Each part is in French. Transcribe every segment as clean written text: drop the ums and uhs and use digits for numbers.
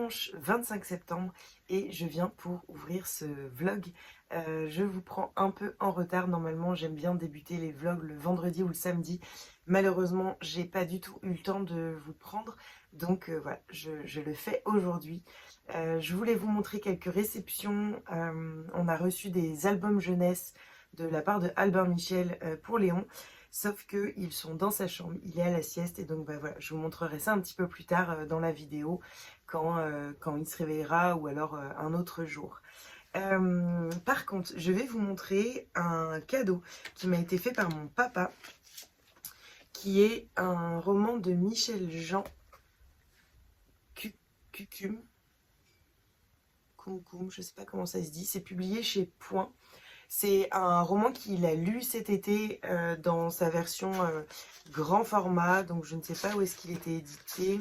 dimanche 25 septembre et je viens pour ouvrir ce vlog. Je vous prends un peu en retard. Normalement, j'aime bien débuter les vlogs le vendredi ou le samedi. Malheureusement, j'ai pas du tout eu le temps de vous prendre. Donc voilà, je le fais aujourd'hui. Je voulais vous montrer quelques réceptions. On a reçu des albums jeunesse de la part de Albin Michel pour Léon. Sauf qu'ils sont dans sa chambre, il est à la sieste et donc bah voilà, je vous montrerai ça un petit peu plus tard dans la vidéo quand il se réveillera ou alors un autre jour. Par contre, je vais vous montrer un cadeau qui m'a été fait par mon papa, qui est un roman de Michel Jean, Cucum, je sais pas comment ça se dit, c'est publié chez Point. C'est un roman qu'il a lu cet été dans sa version grand format, donc je ne sais pas où est-ce qu'il était édité.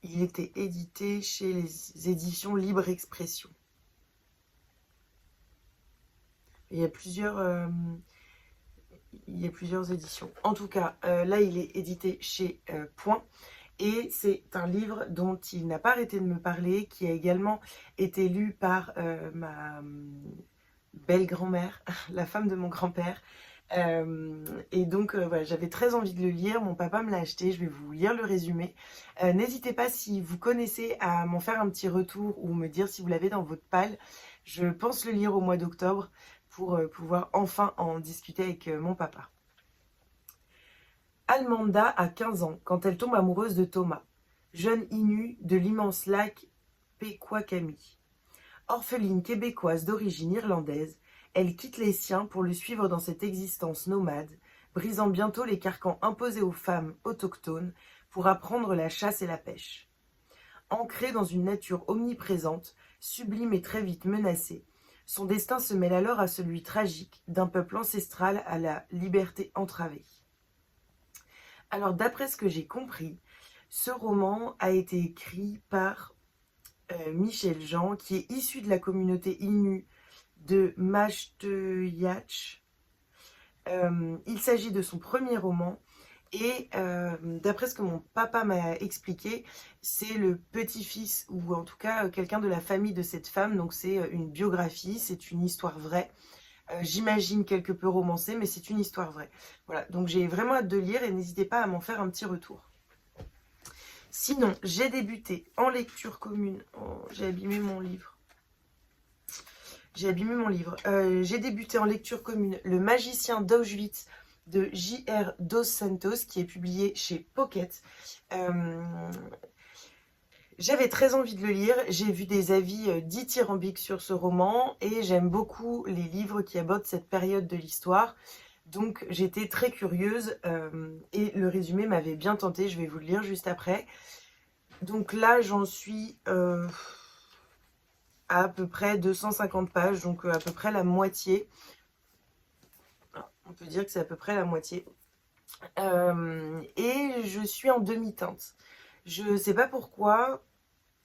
Il était édité chez les éditions Libre Expression. Il y a plusieurs éditions. En tout cas, là, il est édité chez Point. Et c'est un livre dont il n'a pas arrêté de me parler, qui a également été lu par ma belle-grand-mère, la femme de mon grand-père. Et donc voilà, j'avais très envie de le lire, mon papa me l'a acheté, je vais vous lire le résumé. N'hésitez pas, si vous connaissez, à m'en faire un petit retour ou me dire si vous l'avez dans votre palle. Je pense le lire au mois d'octobre pour pouvoir enfin en discuter avec mon papa. Almanda a 15 ans quand elle tombe amoureuse de Thomas, jeune Innu de l'immense lac Pequawakami. Orpheline québécoise d'origine irlandaise, elle quitte les siens pour le suivre dans cette existence nomade, brisant bientôt les carcans imposés aux femmes autochtones pour apprendre la chasse et la pêche. Ancrée dans une nature omniprésente, sublime et très vite menacée, son destin se mêle alors à celui tragique d'un peuple ancestral à la liberté entravée. Alors, d'après ce que j'ai compris, ce roman a été écrit par Michel Jean, qui est issu de la communauté Innu de Mashteuiatsh. Il s'agit de son premier roman et d'après ce que mon papa m'a expliqué, c'est le petit-fils ou en tout cas quelqu'un de la famille de cette femme, donc c'est une biographie, c'est une histoire vraie. J'imagine quelque peu romancée, mais c'est une histoire vraie. Voilà, donc j'ai vraiment hâte de lire et n'hésitez pas à m'en faire un petit retour. Sinon, j'ai débuté en lecture commune. Oh, j'ai abîmé mon livre. J'ai débuté en lecture commune Le Magicien d'Auschwitz de J.R. Dos Santos, qui est publié chez Pocket. J'avais très envie de le lire, j'ai vu des avis dithyrambiques sur ce roman et j'aime beaucoup les livres qui abordent cette période de l'histoire. Donc j'étais très curieuse et le résumé m'avait bien tenté, je vais vous le lire juste après. Donc là j'en suis à peu près 250 pages, donc à peu près la moitié. On peut dire que c'est à peu près la moitié. Et je suis en demi-teinte. Je sais pas pourquoi,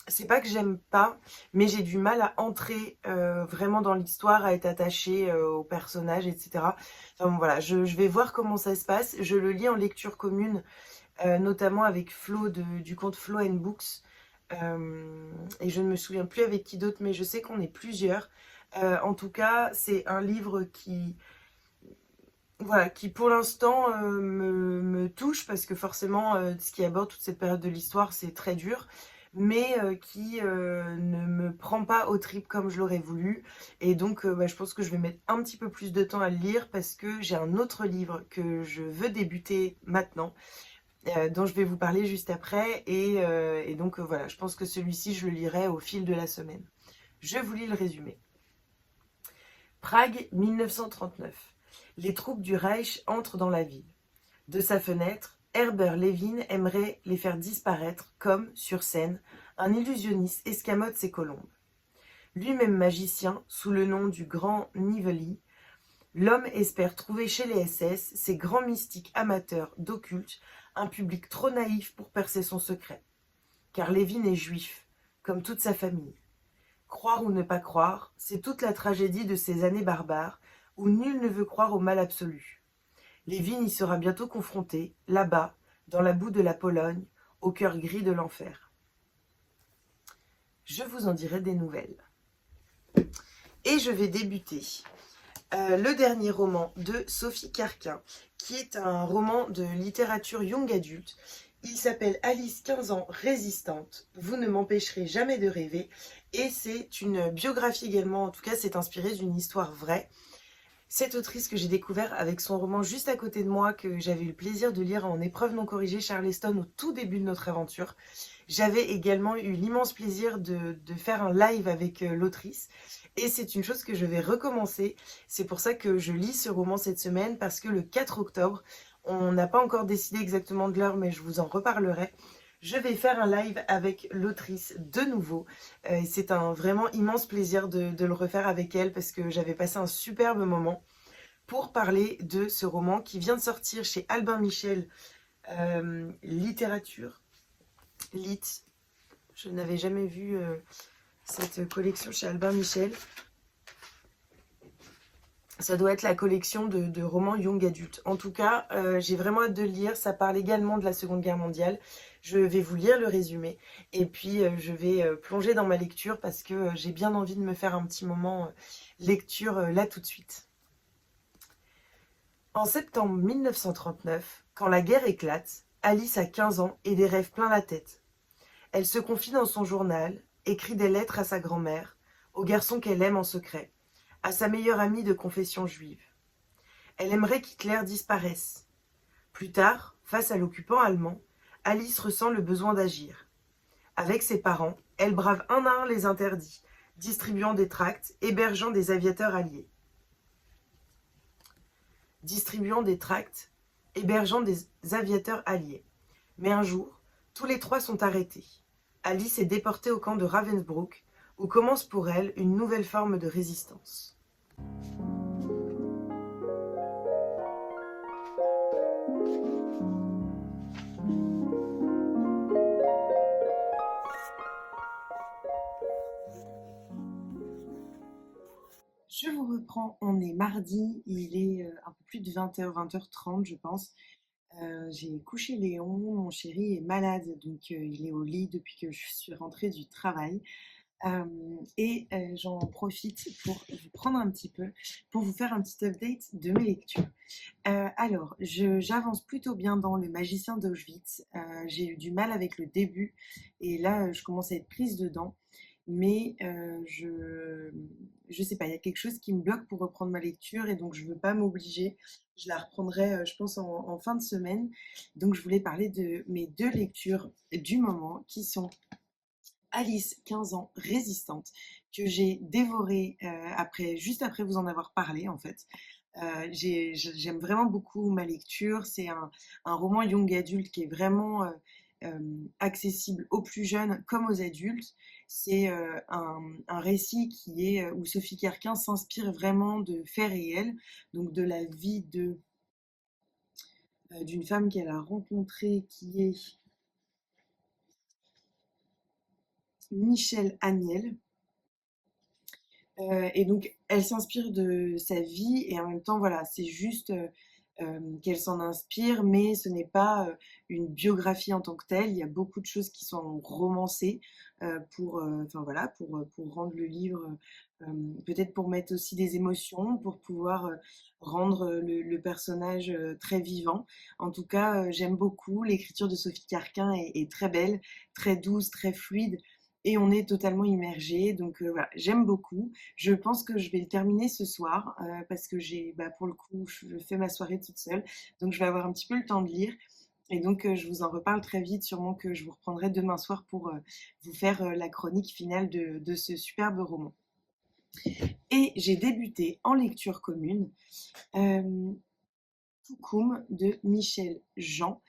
c'est pas que j'aime pas, mais j'ai du mal à entrer vraiment dans l'histoire, à être attachée aux personnages, etc. Enfin bon, voilà, je vais voir comment ça se passe. Je le lis en lecture commune, notamment avec Flo du compte Flo & Books. Et je ne me souviens plus avec qui d'autre, mais je sais qu'on est plusieurs. En tout cas, c'est un livre qui... Voilà, qui pour l'instant me touche, parce que forcément, ce qui aborde toute cette période de l'histoire, c'est très dur, mais qui ne me prend pas aux tripes comme je l'aurais voulu. Et donc, bah, je pense que je vais mettre un petit peu plus de temps à le lire, parce que j'ai un autre livre que je veux débuter maintenant, dont je vais vous parler juste après. Et donc, voilà, je pense que celui-ci, je le lirai au fil de la semaine. Je vous lis le résumé. Prague, 1939. Les troupes du Reich entrent dans la ville. De sa fenêtre, Herbert Levin aimerait les faire disparaître comme, sur scène, un illusionniste escamote ses colombes. Lui-même magicien, sous le nom du Grand Niveli, l'homme espère trouver chez les SS, ces grands mystiques amateurs d'occulte, un public trop naïf pour percer son secret. Car Levin est juif, comme toute sa famille. Croire ou ne pas croire, c'est toute la tragédie de ces années barbares, où nul ne veut croire au mal absolu. Levin y sera bientôt confronté, là-bas, dans la boue de la Pologne, au cœur gris de l'enfer. Je vous en dirai des nouvelles. Et je vais débuter le dernier roman de Sophie Carquin, qui est un roman de littérature young adulte. Il s'appelle Alice, 15 ans, résistante. Vous ne m'empêcherez jamais de rêver. Et c'est une biographie également, en tout cas c'est inspiré d'une histoire vraie. Cette autrice que j'ai découvert avec son roman juste à côté de moi, que j'avais eu le plaisir de lire en épreuve non corrigée Charleston au tout début de notre aventure. J'avais également eu l'immense plaisir de faire un live avec l'autrice. Et c'est une chose que je vais recommencer. C'est pour ça que je lis ce roman cette semaine, parce que le 4 octobre, on n'a pas encore décidé exactement de l'heure, mais je vous en reparlerai. Je vais faire un live avec l'autrice de nouveau. C'est un vraiment immense plaisir de le refaire avec elle, parce que j'avais passé un superbe moment pour parler de ce roman qui vient de sortir chez Albin Michel Littérature. Lit. Je n'avais jamais vu cette collection chez Albin Michel. Ça doit être la collection de romans young adultes. En tout cas, j'ai vraiment hâte de le lire. Ça parle également de la Seconde Guerre mondiale. Je vais vous lire le résumé. Et puis, je vais plonger dans ma lecture parce que j'ai bien envie de me faire un petit moment lecture là tout de suite. En septembre 1939, quand la guerre éclate, Alice a 15 ans et des rêves plein la tête. Elle se confie dans son journal, écrit des lettres à sa grand-mère, au garçon qu'elle aime en secret, à sa meilleure amie de confession juive. Elle aimerait qu'Hitler disparaisse. Plus tard, face à l'occupant allemand, Alice ressent le besoin d'agir. Avec ses parents, elle brave un à un les interdits, distribuant des tracts, hébergeant des aviateurs alliés. Mais un jour, tous les trois sont arrêtés. Alice est déportée au camp de Ravensbrück, où commence pour elle une nouvelle forme de résistance. Je vous reprends, on est mardi, il est un peu plus de 20h, 20h30 je pense. J'ai couché Léon, mon chéri est malade, donc il est au lit depuis que je suis rentrée du travail. J'en profite pour vous prendre un petit peu, pour vous faire un petit update de mes lectures. Alors, j'avance plutôt bien dans Le Magicien d'Auschwitz. J'ai eu du mal avec le début et là, je commence à être prise dedans. Mais je sais pas, il y a quelque chose qui me bloque pour reprendre ma lecture et donc je veux pas m'obliger. Je la reprendrai, je pense, en fin de semaine. Donc je voulais parler de mes deux lectures du moment qui sont Alice, 15 ans, résistante, que j'ai dévoré juste après vous en avoir parlé en fait. J'aime vraiment beaucoup ma lecture. C'est un roman young adulte qui est vraiment accessible aux plus jeunes comme aux adultes. C'est un récit où Sophie Carquin s'inspire vraiment de faits réels, donc de la vie d'une femme qu'elle a rencontrée qui est Michel Agnel. Et donc, elle s'inspire de sa vie et en même temps, voilà, c'est juste qu'elle s'en inspire, mais ce n'est pas une biographie en tant que telle. Il y a beaucoup de choses qui sont romancées enfin voilà, pour rendre le livre, peut-être pour mettre aussi des émotions, pour pouvoir rendre le personnage très vivant. En tout cas, j'aime beaucoup. L'écriture de Sophie Carquin est très belle, très douce, très fluide. Et on est totalement immergé, donc voilà, j'aime beaucoup. Je pense que je vais le terminer ce soir parce que pour le coup, je fais ma soirée toute seule, donc je vais avoir un petit peu le temps de lire. Et donc, je vous en reparle très vite, sûrement que je vous reprendrai demain soir pour vous faire la chronique finale de ce superbe roman. Et j'ai débuté en lecture commune Toukoum de Michel Jean,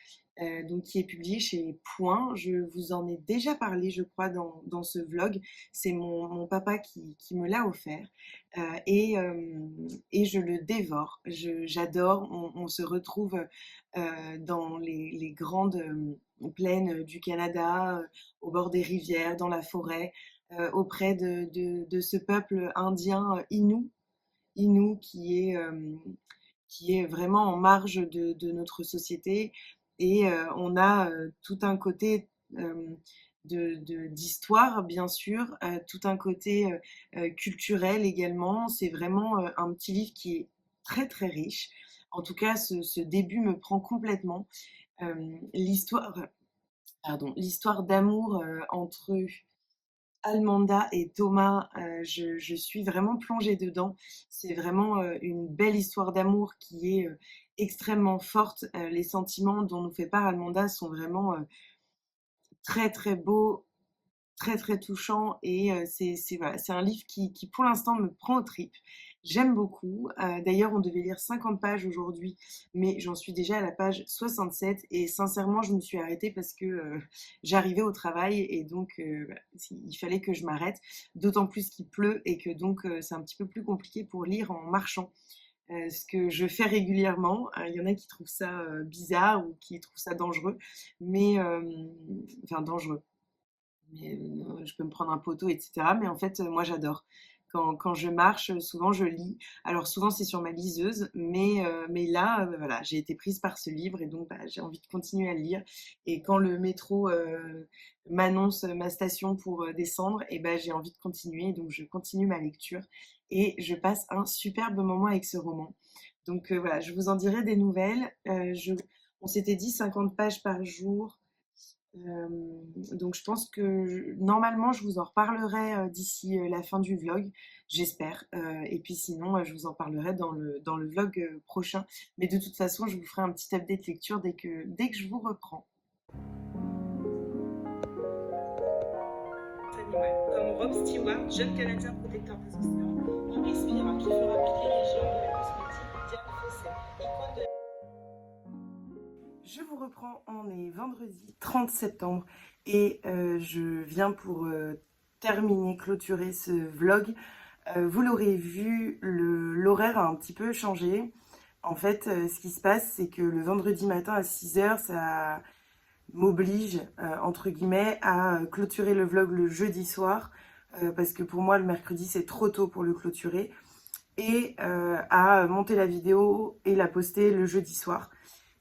donc qui est publié chez Point. Je vous en ai déjà parlé, je crois, dans ce vlog. C'est mon papa qui me l'a offert et je le dévore. J'adore. On se retrouve dans les grandes plaines du Canada, au bord des rivières, dans la forêt, auprès de ce peuple indien Innu qui est vraiment en marge de notre société Et on a tout un côté d'histoire, bien sûr, tout un côté culturel également. C'est vraiment un petit livre qui est très très riche. En tout cas, ce début me prend complètement. L'histoire, pardon, l'histoire d'amour entre Almanda et Thomas, je suis vraiment plongée dedans. C'est vraiment une belle histoire d'amour qui est extrêmement forte. Les sentiments dont nous fait part Almanda sont vraiment très très beaux, très très touchant et c'est voilà, c'est un livre qui pour l'instant me prend aux tripes. J'aime beaucoup. D'ailleurs, on devait lire 50 pages aujourd'hui, mais j'en suis déjà à la page 67 et sincèrement, je me suis arrêtée parce que j'arrivais au travail et donc voilà, il fallait que je m'arrête. D'autant plus qu'il pleut et que donc c'est un petit peu plus compliqué pour lire en marchant. Ce que je fais régulièrement. Il y en a qui trouvent ça bizarre ou qui trouvent ça dangereux, mais enfin dangereux mais je peux me prendre un poteau, etc. Mais en fait, moi, j'adore. Quand je marche, souvent, je lis. Alors, souvent, c'est sur ma liseuse, mais là, voilà, j'ai été prise par ce livre et donc, bah, j'ai envie de continuer à le lire. Et quand le métro m'annonce ma station pour descendre, et ben, j'ai envie de continuer. Donc, je continue ma lecture et je passe un superbe moment avec ce roman. Donc, voilà, je vous en dirai des nouvelles. On s'était dit 50 pages par jour. Donc je pense que normalement je vous en reparlerai d'ici la fin du vlog, j'espère. Et puis sinon je vous en parlerai dans le vlog prochain. Mais de toute façon je vous ferai un petit update lecture dès que je vous reprends. Animal. Comme Rob Stewart, jeune Canadien protecteur des océans, qui respire, qui fera piquer les géants de la cosmétique, Diane Fossey, icône de... Je vous reprends, on est vendredi 30 septembre et je viens pour terminer, clôturer ce vlog. Vous l'aurez vu, l'horaire a un petit peu changé. En fait, ce qui se passe, c'est que le vendredi matin à 6h, ça m'oblige, entre guillemets, à clôturer le vlog le jeudi soir. Parce que pour moi, le mercredi, c'est trop tôt pour le clôturer. Et à monter la vidéo et la poster le jeudi soir.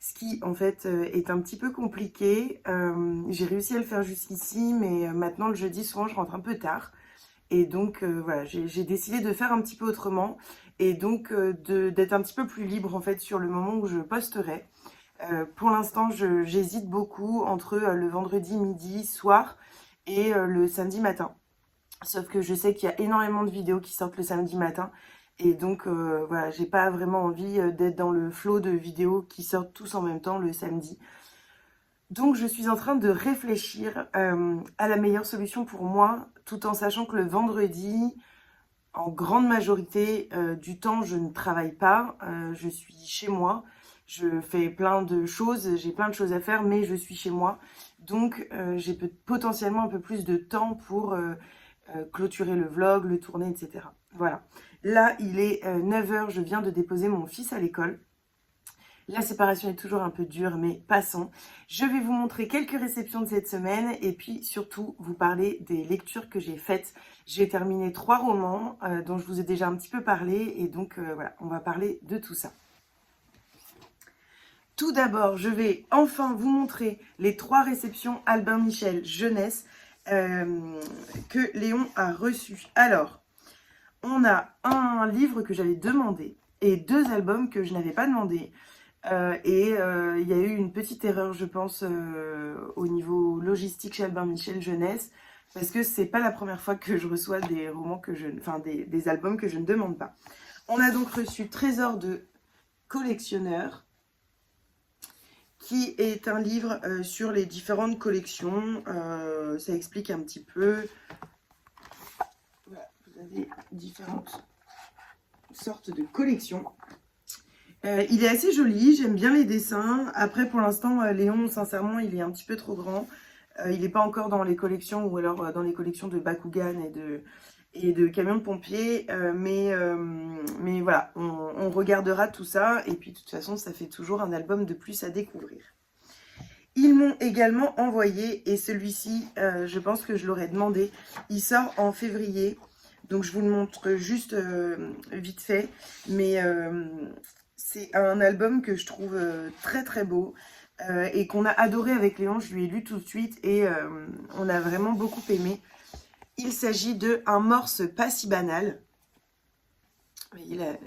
Ce qui en fait est un petit peu compliqué. J'ai réussi à le faire jusqu'ici, mais maintenant le jeudi souvent je rentre un peu tard. Et donc voilà, j'ai décidé de faire un petit peu autrement et donc d'être un petit peu plus libre en fait sur le moment où je posterai. Pour l'instant j'hésite beaucoup entre le vendredi midi, soir et le samedi matin. Sauf que je sais qu'il y a énormément de vidéos qui sortent le samedi matin. Et donc, voilà, j'ai pas vraiment envie d'être dans le flot de vidéos qui sortent tous en même temps le samedi. Donc, je suis en train de réfléchir à la meilleure solution pour moi, tout en sachant que le vendredi, en grande majorité du temps, je ne travaille pas. Je suis chez moi. Je fais plein de choses, j'ai plein de choses à faire, mais je suis chez moi. Donc, j'ai potentiellement un peu plus de temps pour clôturer le vlog, le tourner, etc. Voilà. Là, il est 9h, je viens de déposer mon fils à l'école. La séparation est toujours un peu dure, mais passons. Je vais vous montrer quelques réceptions de cette semaine et puis surtout vous parler des lectures que j'ai faites. J'ai terminé 3 romans dont je vous ai déjà un petit peu parlé et donc voilà, on va parler de tout ça. Tout d'abord, je vais enfin vous montrer les 3 réceptions Albin Michel jeunesse que Léon a reçues. Alors, on a un livre que j'avais demandé et 2 albums que je n'avais pas demandé. Il y a eu une petite erreur, je pense, au niveau logistique chez Albin Michel jeunesse, parce que c'est pas la première fois que je reçois des romans des albums que je ne demande pas. On a donc reçu Trésor de collectionneur, qui est un livre sur les différentes collections. Ça explique un petit peu. Voilà, vous avez différentes sortes de collections. Il est assez joli, j'aime bien les dessins. Après, pour l'instant, Léon, sincèrement, il est un petit peu trop grand. Il n'est pas encore dans les collections, ou alors dans les collections de Bakugan et de camions de pompiers. Mais voilà, on regardera tout ça. Et puis, de toute façon, ça fait toujours un album de plus à découvrir. Ils m'ont également envoyé, et celui-ci, je pense que je l'aurais demandé, il sort en février. Donc, je vous le montre juste vite fait. Mais c'est un album que je trouve très très beau. et qu'on a adoré avec Léon. Je lui ai lu tout de suite et on a vraiment beaucoup aimé. Il s'agit de Un morse pas si banal. Vous voyez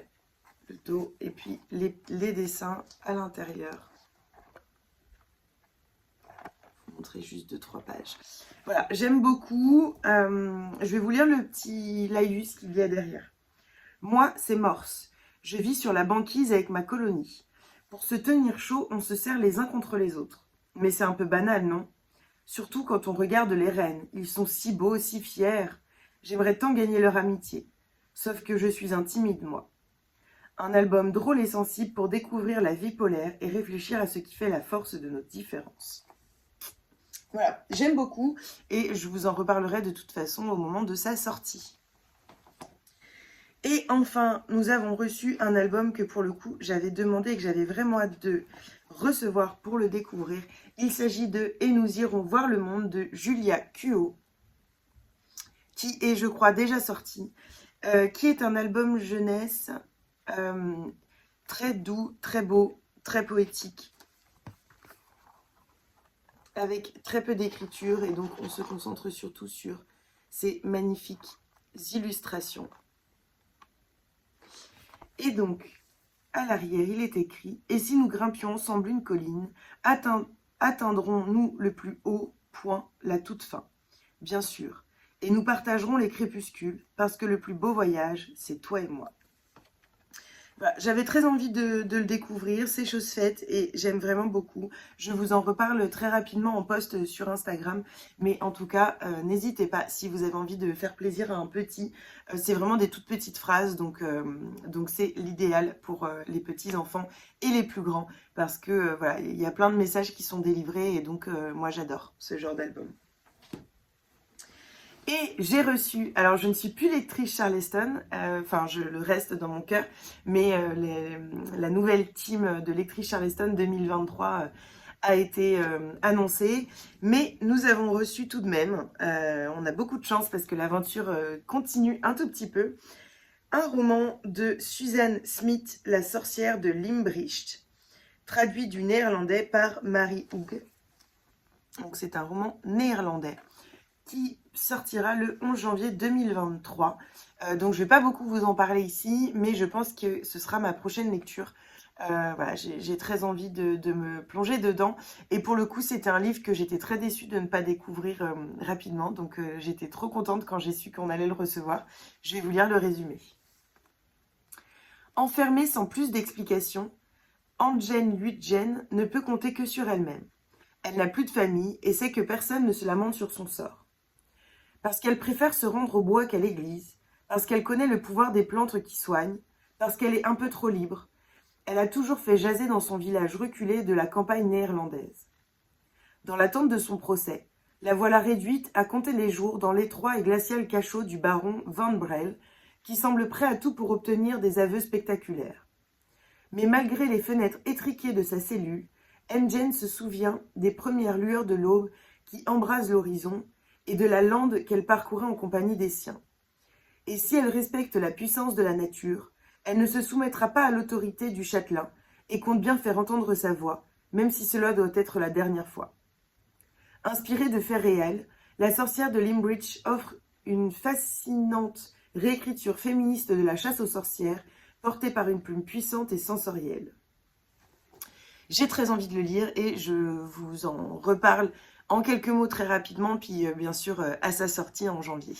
le dos et puis les dessins à l'intérieur. Je vais vous montrer juste 2-3 pages. Voilà, j'aime beaucoup. Je vais vous lire le petit laïus qu'il y a derrière. Moi, c'est Morse. Je vis sur la banquise avec ma colonie. Pour se tenir chaud, on se serre les uns contre les autres. Mais c'est un peu banal, non? Surtout quand on regarde les reines. Ils sont si beaux, si fiers. J'aimerais tant gagner leur amitié. Sauf que je suis un timide, moi. Un album drôle et sensible pour découvrir la vie polaire et réfléchir à ce qui fait la force de nos différences. Voilà, j'aime beaucoup et je vous en reparlerai de toute façon au moment de sa sortie. Et enfin, nous avons reçu un album que pour le coup, j'avais demandé et que j'avais vraiment hâte de recevoir pour le découvrir. Il s'agit de Et nous irons voir le monde de Julia Kuo, qui est, je crois, déjà sorti, qui est un album jeunesse très doux, très beau, très poétique, avec très peu d'écriture, et donc on se concentre surtout sur ces magnifiques illustrations. Et donc, à l'arrière, il est écrit « Et si nous grimpions ensemble une colline, atteindrons-nous le plus haut point, la toute fin? Bien sûr. Et nous partagerons les crépuscules, parce que le plus beau voyage, c'est toi et moi. » Voilà, j'avais très envie de le découvrir, c'est chose faite et j'aime vraiment beaucoup. Je vous en reparle très rapidement en post sur Instagram, mais en tout cas, n'hésitez pas si vous avez envie de faire plaisir à un petit. C'est vraiment des toutes petites phrases, donc c'est l'idéal pour les petits enfants et les plus grands, parce que voilà, il y a plein de messages qui sont délivrés et donc moi j'adore ce genre d'album. Et j'ai reçu, alors je ne suis plus lectrice Charleston, enfin je le reste dans mon cœur, mais la nouvelle team de lectrice Charleston 2023 a été annoncée, mais nous avons reçu tout de même, on a beaucoup de chance parce que l'aventure continue un tout petit peu, un roman de Suzanne Smith, La sorcière de Limbricht, traduit du néerlandais par Marie Hoog. Donc c'est un roman néerlandais qui sortira le 11 janvier 2023. Donc je ne vais pas beaucoup vous en parler ici, mais je pense que ce sera ma prochaine lecture. Voilà, j'ai très envie de me plonger dedans. Et pour le coup, c'était un livre que j'étais très déçue de ne pas découvrir rapidement. Donc j'étais trop contente quand j'ai su qu'on allait le recevoir. Je vais vous lire le résumé. Enfermée sans plus d'explications, Anjen Huitjen ne peut compter que sur elle-même. Elle n'a plus de famille et sait que personne ne se lamente sur son sort. Parce qu'elle préfère se rendre au bois qu'à l'église, parce qu'elle connaît le pouvoir des plantes qui soignent, parce qu'elle est un peu trop libre, elle a toujours fait jaser dans son village reculé de la campagne néerlandaise. Dans l'attente de son procès, la voilà réduite à compter les jours dans l'étroit et glacial cachot du baron Van Brel, qui semble prêt à tout pour obtenir des aveux spectaculaires. Mais malgré les fenêtres étriquées de sa cellule, Anjen se souvient des premières lueurs de l'aube qui embrasent l'horizon et de la lande qu'elle parcourait en compagnie des siens. Et si elle respecte la puissance de la nature, elle ne se soumettra pas à l'autorité du châtelain et compte bien faire entendre sa voix, même si cela doit être la dernière fois. Inspirée de faits réels, La sorcière de Limbricht offre une fascinante réécriture féministe de la chasse aux sorcières, portée par une plume puissante et sensorielle. J'ai très envie de le lire et je vous en reparle en quelques mots très rapidement, puis bien sûr à sa sortie en janvier.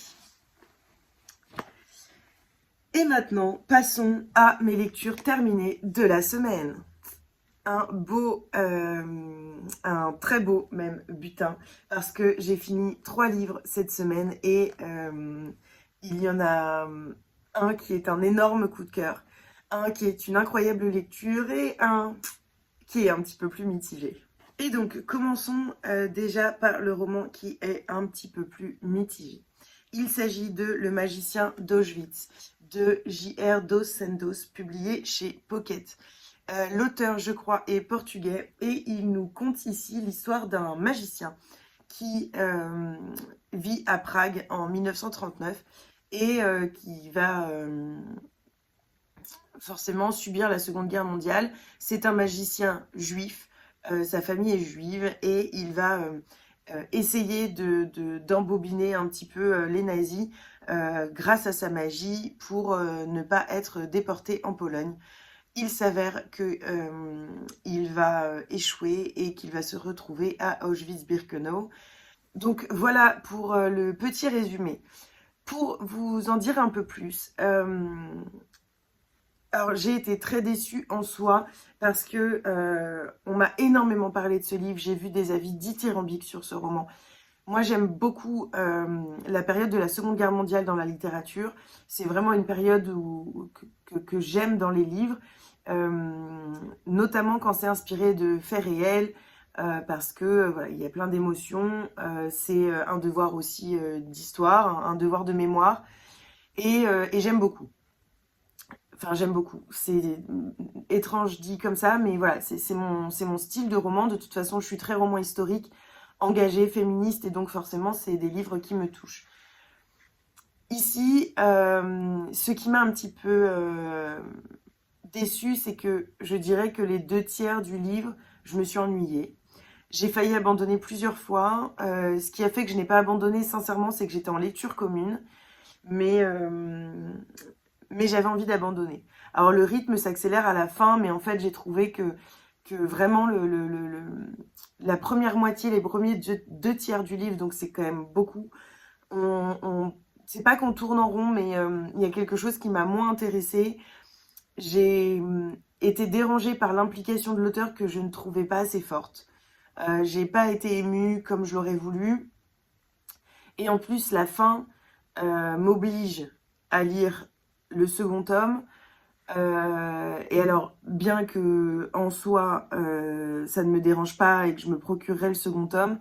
Et maintenant, passons à mes lectures terminées de la semaine. Un très beau même butin, parce que j'ai fini 3 livres cette semaine et il y en a un qui est un énorme coup de cœur, un qui est une incroyable lecture et un qui est un petit peu plus mitigé. Et donc, commençons déjà par le roman qui est un petit peu plus mitigé. Il s'agit de Le magicien d'Auschwitz, de J.R. dos Santos, publié chez Pocket. L'auteur, je crois, est portugais et il nous conte ici l'histoire d'un magicien qui vit à Prague en 1939 et qui va forcément subir la Seconde Guerre mondiale. C'est un magicien juif sa famille est juive et il va essayer d'embobiner un petit peu les nazis grâce à sa magie pour ne pas être déporté en Pologne. Il s'avère que il va échouer et qu'il va se retrouver à Auschwitz-Birkenau. Donc voilà pour le petit résumé. Pour vous en dire un peu plus, alors j'ai été très déçue en soi parce que on m'a énormément parlé de ce livre, j'ai vu des avis dithyrambiques sur ce roman. Moi j'aime beaucoup la période de la Seconde Guerre mondiale dans la littérature, c'est vraiment une période que j'aime dans les livres, notamment quand c'est inspiré de faits réels, parce que voilà, il y a plein d'émotions, c'est un devoir aussi d'histoire, un devoir de mémoire, et j'aime beaucoup. Enfin, j'aime beaucoup. C'est étrange dit comme ça, mais voilà, c'est mon style de roman. De toute façon, je suis très roman historique, engagée, féministe, et donc forcément, c'est des livres qui me touchent. Ici, ce qui m'a un petit peu déçue, c'est que je dirais que les 2 tiers du livre, je me suis ennuyée. J'ai failli abandonner plusieurs fois. Ce qui a fait que je n'ai pas abandonné, sincèrement, c'est que j'étais en lecture commune. Mais, mais j'avais envie d'abandonner. Alors le rythme s'accélère à la fin, mais en fait j'ai trouvé que vraiment la première moitié, les premiers 2 tiers du livre, donc c'est quand même beaucoup, c'est pas qu'on tourne en rond, mais il y a quelque chose qui m'a moins intéressée. J'ai été dérangée par l'implication de l'auteur que je ne trouvais pas assez forte. J'ai pas été émue comme je l'aurais voulu. Et en plus, la fin m'oblige à lire le second tome. Et alors, bien que en soi, ça ne me dérange pas et que je me procurerai le second tome,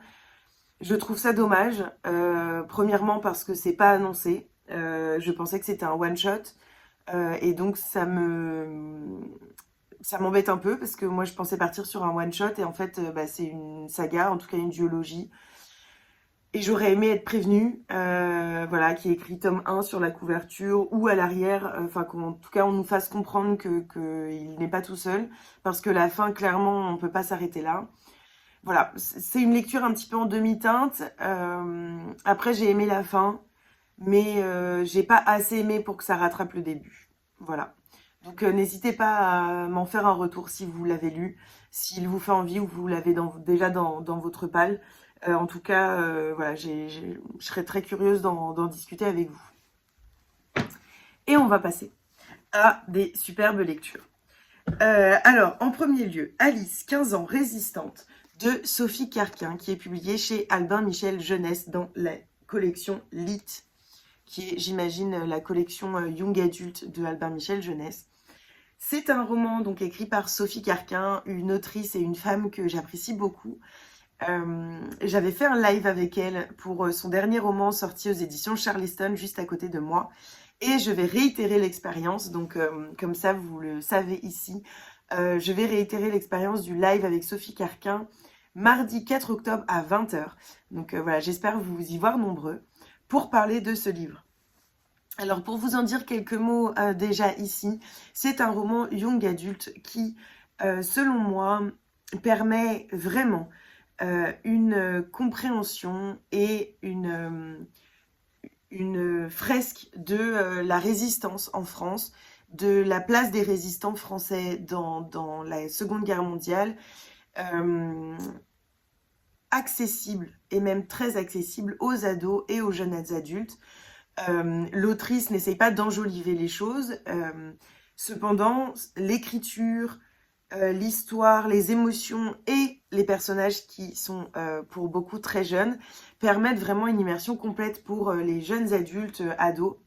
je trouve ça dommage. Premièrement parce que c'est pas annoncé. Je pensais que c'était un one shot. Et donc ça m'embête un peu parce que moi je pensais partir sur un one shot et en fait bah, c'est une saga, en tout cas une duologie. Et j'aurais aimé être prévenue, voilà, qui est écrit tome 1 sur la couverture ou à l'arrière, enfin qu'en tout cas on nous fasse comprendre qu'il n'est pas tout seul, parce que la fin, clairement, on peut pas s'arrêter là. Voilà, c'est une lecture un petit peu en demi-teinte. Après, j'ai aimé la fin, mais j'ai pas assez aimé pour que ça rattrape le début. Voilà. Donc n'hésitez pas à m'en faire un retour si vous l'avez lu, s'il vous fait envie ou vous l'avez déjà dans votre palle. En tout cas, voilà, je serais très curieuse d'en discuter avec vous. Et on va passer à des superbes lectures. Alors, en premier lieu, Alice, 15 ans, résistante, de Sophie Carquin, qui est publiée chez Albin Michel Jeunesse dans la collection Lit, qui est, j'imagine, la collection Young Adult de Albin Michel Jeunesse. C'est un roman donc écrit par Sophie Carquin, une autrice et une femme que j'apprécie beaucoup. J'avais fait un live avec elle pour son dernier roman sorti aux éditions Charleston, juste à côté de moi. Et je vais réitérer l'expérience, donc comme ça vous le savez ici. Je vais réitérer l'expérience du live avec Sophie Carquin mardi 4 octobre à 20h. Donc voilà, j'espère vous y voir nombreux pour parler de ce livre. Alors pour vous en dire quelques mots déjà ici, c'est un roman young adulte qui, selon moi, permet vraiment une compréhension et une fresque de la résistance en France, de la place des résistants français dans la Seconde Guerre mondiale, accessible et même très accessible aux ados et aux jeunes adultes. L'autrice n'essaye pas d'enjoliver les choses, cependant l'écriture, l'histoire, les émotions et les personnages qui sont pour beaucoup très jeunes permettent vraiment une immersion complète pour les jeunes adultes, ados.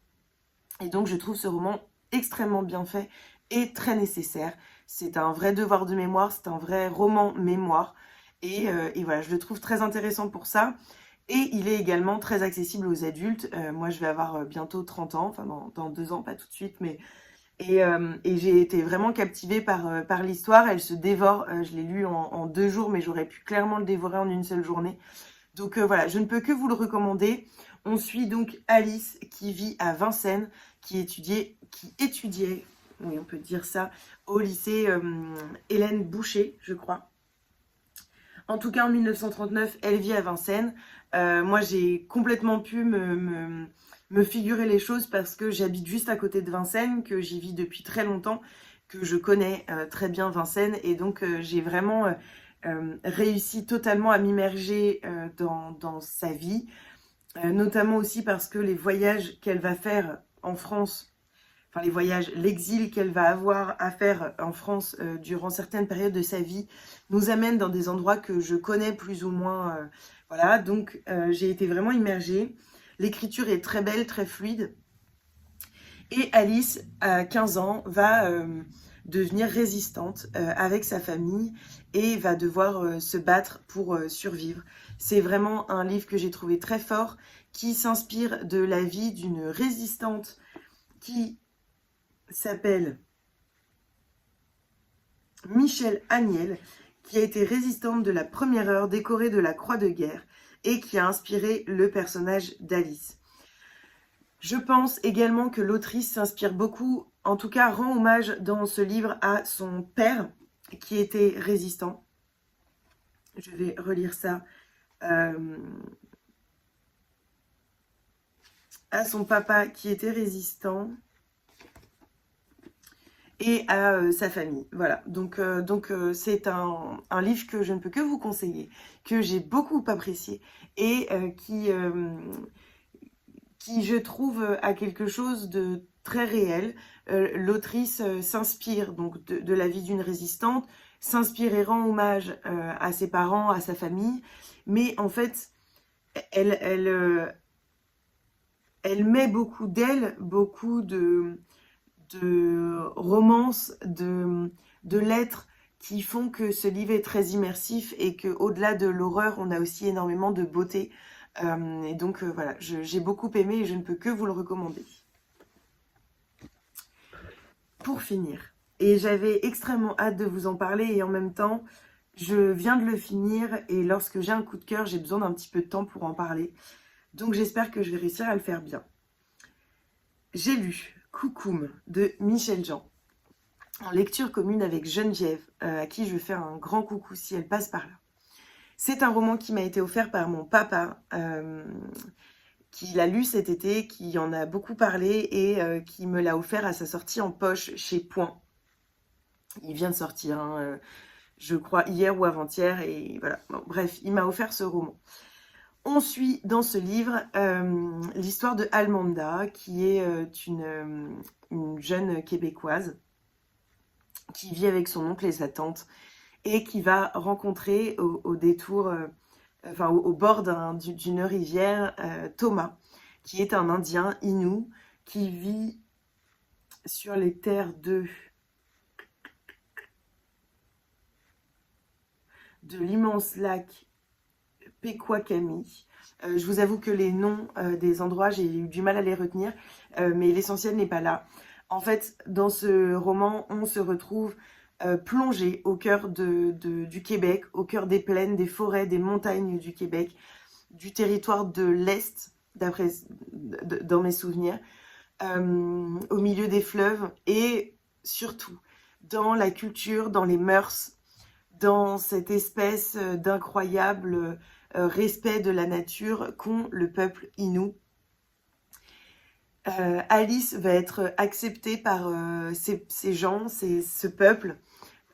Et donc je trouve ce roman extrêmement bien fait et très nécessaire. C'est un vrai devoir de mémoire, c'est un vrai roman mémoire. Et voilà, je le trouve très intéressant pour ça. Et il est également très accessible aux adultes. Moi, je vais avoir bientôt 30 ans, enfin dans 2 ans, pas tout de suite, mais... Et j'ai été vraiment captivée par l'histoire. Elle se dévore. Je l'ai lu en 2 jours, mais j'aurais pu clairement le dévorer en une seule journée. Donc voilà, je ne peux que vous le recommander. On suit donc Alice qui vit à Vincennes, qui étudiait, oui on peut dire ça, au lycée Hélène Boucher, je crois. En tout cas, en 1939, elle vit à Vincennes. Moi, j'ai complètement pu me figurer les choses parce que j'habite juste à côté de Vincennes, que j'y vis depuis très longtemps, que je connais très bien Vincennes. Et donc, j'ai vraiment réussi totalement à m'immerger dans sa vie, notamment aussi parce que les voyages qu'elle va faire en France, enfin les voyages, l'exil qu'elle va avoir à faire en France durant certaines périodes de sa vie, nous amène dans des endroits que je connais plus ou moins. Voilà, donc j'ai été vraiment immergée. L'écriture est très belle, très fluide. Et Alice, à 15 ans, va devenir résistante avec sa famille et va devoir se battre pour survivre. C'est vraiment un livre que j'ai trouvé très fort, qui s'inspire de la vie d'une résistante qui s'appelle Michèle Agnel, qui a été résistante de la première heure, décorée de la Croix de guerre, et qui a inspiré le personnage d'Alice. Je pense également que l'autrice s'inspire beaucoup, en tout cas rend hommage dans ce livre à son père, qui était résistant. Je vais relire ça. À son papa qui était résistant. Et à sa famille. Voilà, donc c'est un livre que je ne peux que vous conseiller, que j'ai beaucoup apprécié et qui, je trouve, a quelque chose de très réel. L'autrice s'inspire donc de la vie d'une résistante, s'inspire et rend hommage à ses parents, à sa famille, mais en fait, elle met beaucoup d'elle, beaucoup de romances, de lettres qui font que ce livre est très immersif et qu'au-delà de l'horreur, on a aussi énormément de beauté. Et donc voilà, j'ai beaucoup aimé et je ne peux que vous le recommander. Pour finir, et j'avais extrêmement hâte de vous en parler et en même temps, je viens de le finir et lorsque j'ai un coup de cœur, j'ai besoin d'un petit peu de temps pour en parler. Donc j'espère que je vais réussir à le faire bien. J'ai lu Coucoum de Michel Jean, en lecture commune avec Geneviève, à qui je fais un grand coucou si elle passe par là. C'est un roman qui m'a été offert par mon papa, qui l'a lu cet été, qui en a beaucoup parlé et qui me l'a offert à sa sortie en poche chez Point. Il vient de sortir, hein, je crois hier ou avant-hier, et voilà. Bon, bref, il m'a offert ce roman. On suit dans ce livre l'histoire de Almanda, qui est une jeune Québécoise qui vit avec son oncle et sa tante et qui va rencontrer au détour, enfin au bord d'une rivière, Thomas, qui est un Indien Innu qui vit sur les terres de l'immense lac Pequawakami. Je vous avoue que les noms des endroits, j'ai eu du mal à les retenir, mais l'essentiel n'est pas là. En fait, dans ce roman, on se retrouve plongé au cœur du Québec, au cœur des plaines, des forêts, des montagnes du Québec, du territoire de l'Est, dans mes souvenirs, au milieu des fleuves et surtout dans la culture, dans les mœurs, dans cette espèce d'incroyable respect de la nature qu'ont le peuple Innu. Alice va être acceptée par ces gens, ce peuple.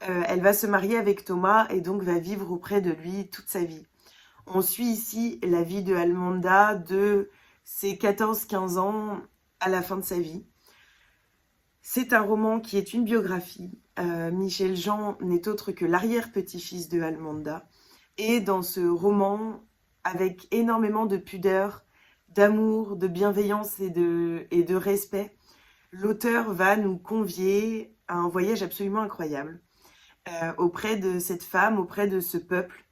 Elle va se marier avec Thomas et donc va vivre auprès de lui toute sa vie. On suit ici la vie de Almanda de ses 14-15 ans à la fin de sa vie. C'est un roman qui est une biographie. Michel Jean n'est autre que l'arrière-petit-fils de Almanda. Et dans ce roman, avec énormément de pudeur, d'amour, de bienveillance et de respect, l'auteur va nous convier à un voyage absolument incroyable auprès de cette femme, auprès de ce peuple.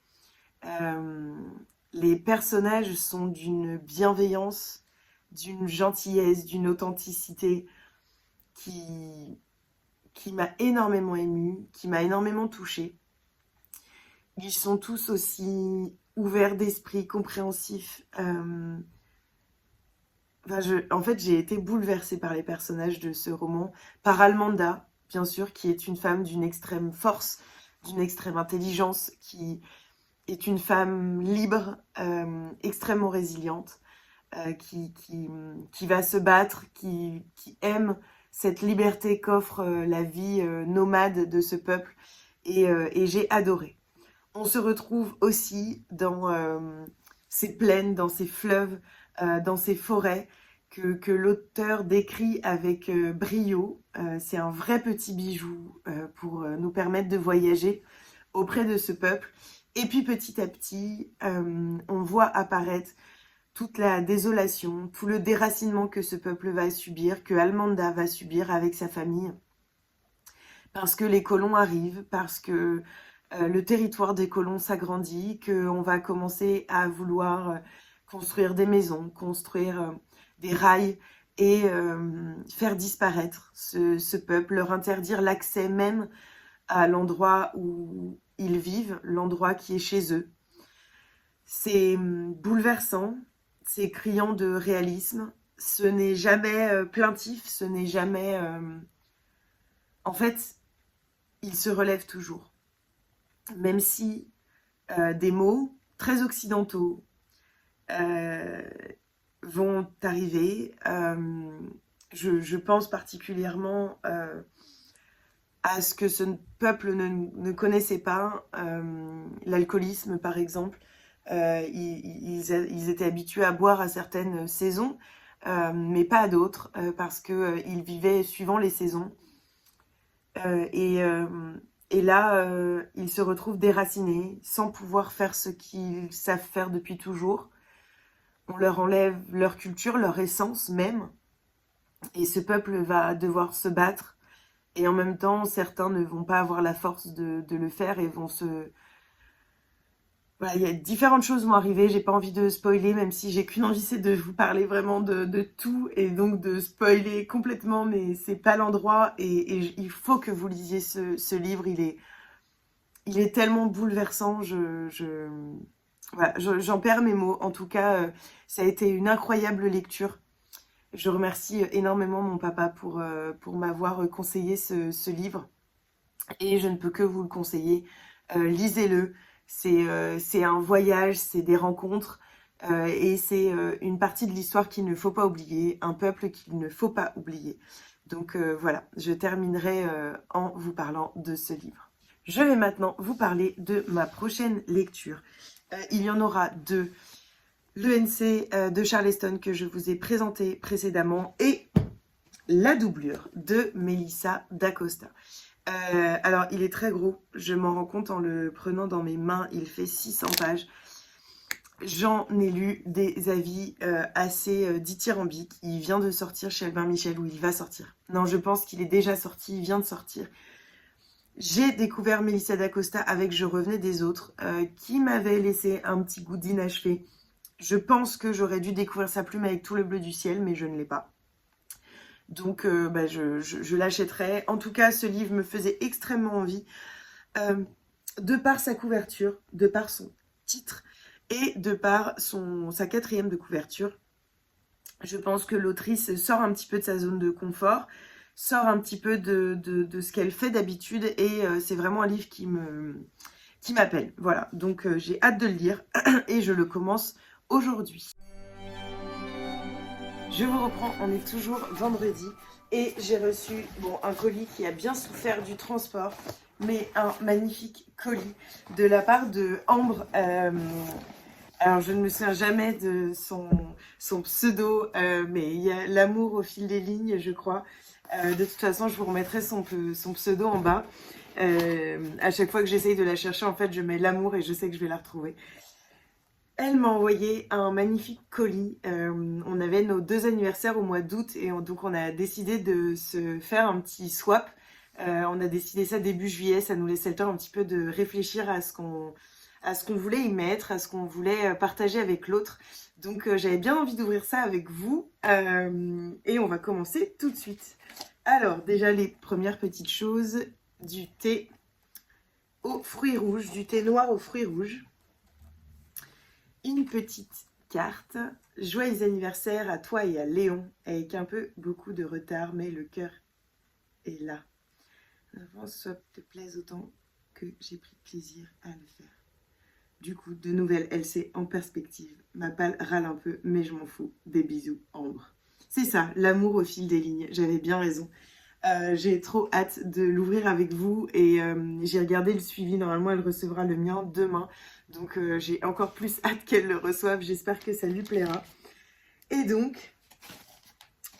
Les personnages sont d'une bienveillance, d'une gentillesse, d'une authenticité qui m'a énormément émue, qui m'a énormément touchée. Ils sont tous aussi ouverts d'esprit, compréhensifs. En fait, j'ai été bouleversée par les personnages de ce roman, par Almanda, bien sûr, qui est une femme d'une extrême force, d'une extrême intelligence, qui est une femme libre, extrêmement résiliente, qui va se battre, qui aime cette liberté qu'offre la vie nomade de ce peuple, et j'ai adoré. On se retrouve aussi dans ces plaines, dans ces fleuves, dans ces forêts que l'auteur décrit avec brio. C'est un vrai petit bijou pour nous permettre de voyager auprès de ce peuple. Et puis petit à petit, on voit apparaître toute la désolation, tout le déracinement que ce peuple va subir, que Almanda va subir avec sa famille. Parce que les colons arrivent, parce que le territoire des colons s'agrandit, qu'on va commencer à vouloir construire des maisons, construire des rails et faire disparaître ce peuple, leur interdire l'accès même à l'endroit où ils vivent, l'endroit qui est chez eux. C'est bouleversant, c'est criant de réalisme, ce n'est jamais plaintif, ce n'est jamais... En fait, il se relève toujours. Même si des mots très occidentaux vont arriver, je pense particulièrement à ce que ce peuple ne connaissait pas, l'alcoolisme par exemple. Ils étaient habitués à boire à certaines saisons, mais pas à d'autres, parce qu'ils vivaient suivant les saisons. Et là, ils se retrouvent déracinés, sans pouvoir faire ce qu'ils savent faire depuis toujours. On leur enlève leur culture, leur essence même. Et ce peuple va devoir se battre. Et en même temps, certains ne vont pas avoir la force de le faire et vont se... Voilà, il y a différentes choses vont arriver, j'ai pas envie de spoiler, même si j'ai qu'une envie, c'est de vous parler vraiment de tout, et donc de spoiler complètement, mais c'est pas l'endroit, et il faut que vous lisiez ce livre, il est tellement bouleversant, voilà, j'en perds mes mots. En tout cas, ça a été une incroyable lecture. Je remercie énormément mon papa pour m'avoir conseillé ce livre, et je ne peux que vous le conseiller. Lisez-le. C'est un voyage, c'est des rencontres, et c'est une partie de l'histoire qu'il ne faut pas oublier, un peuple qu'il ne faut pas oublier. Donc voilà, je terminerai en vous parlant de ce livre. Je vais maintenant vous parler de ma prochaine lecture. Il y en aura deux. L'ENC de Charleston que je vous ai présenté précédemment et La doublure de Melissa d'Acosta. Alors, il est très gros. Je m'en rends compte en le prenant dans mes mains. Il fait 600 pages. J'en ai lu des avis assez dithyrambiques. Il vient de sortir chez Albin Michel, ou il va sortir. Non, je pense qu'il est déjà sorti. Il vient de sortir. J'ai découvert Melissa d'Acosta avec Je revenais des autres, qui m'avait laissé un petit goût d'inachevé. Je pense que j'aurais dû découvrir sa plume avec Tout le bleu du ciel, mais je ne l'ai pas. Donc, je l'achèterai. En tout cas, ce livre me faisait extrêmement envie, de par sa couverture, de par son titre et de par sa quatrième de couverture. Je pense que l'autrice sort un petit peu de sa zone de confort, sort un petit peu de ce qu'elle fait d'habitude, et c'est vraiment un livre qui m'appelle. Voilà, donc j'ai hâte de le lire et je le commence aujourd'hui. Je vous reprends, on est toujours vendredi et j'ai reçu un colis qui a bien souffert du transport, mais un magnifique colis de la part de Ambre. Alors je ne me souviens jamais de son pseudo, mais il y a L'amour au fil des lignes, je crois. De toute façon, je vous remettrai son pseudo en bas. À chaque fois que j'essaye de la chercher, en fait, je mets L'amour et je sais que je vais la retrouver. Elle m'a envoyé un magnifique colis. On avait nos 2 anniversaires au mois d'août, et donc on a décidé de se faire un petit swap. On a décidé ça début juillet, ça nous laissait le temps un petit peu de réfléchir à ce qu'on voulait y mettre, à ce qu'on voulait partager avec l'autre. Donc j'avais bien envie d'ouvrir ça avec vous, et on va commencer tout de suite. Alors déjà, les premières petites choses, du thé aux fruits rouges, du thé noir aux fruits rouges. Une petite carte. Joyeux anniversaire à toi et à Léon, avec beaucoup de retard, mais le cœur est là. Avant, soit te plaise autant que j'ai pris plaisir à le faire. Du coup, de nouvelles LC en perspective. Ma palle râle un peu, mais je m'en fous. Des bisous, Ambre. C'est ça, l'amour au fil des lignes. J'avais bien raison. J'ai trop hâte de l'ouvrir avec vous et j'ai regardé le suivi. Normalement, elle recevra le mien demain. Donc, j'ai encore plus hâte qu'elle le reçoive. J'espère que ça lui plaira. Et donc,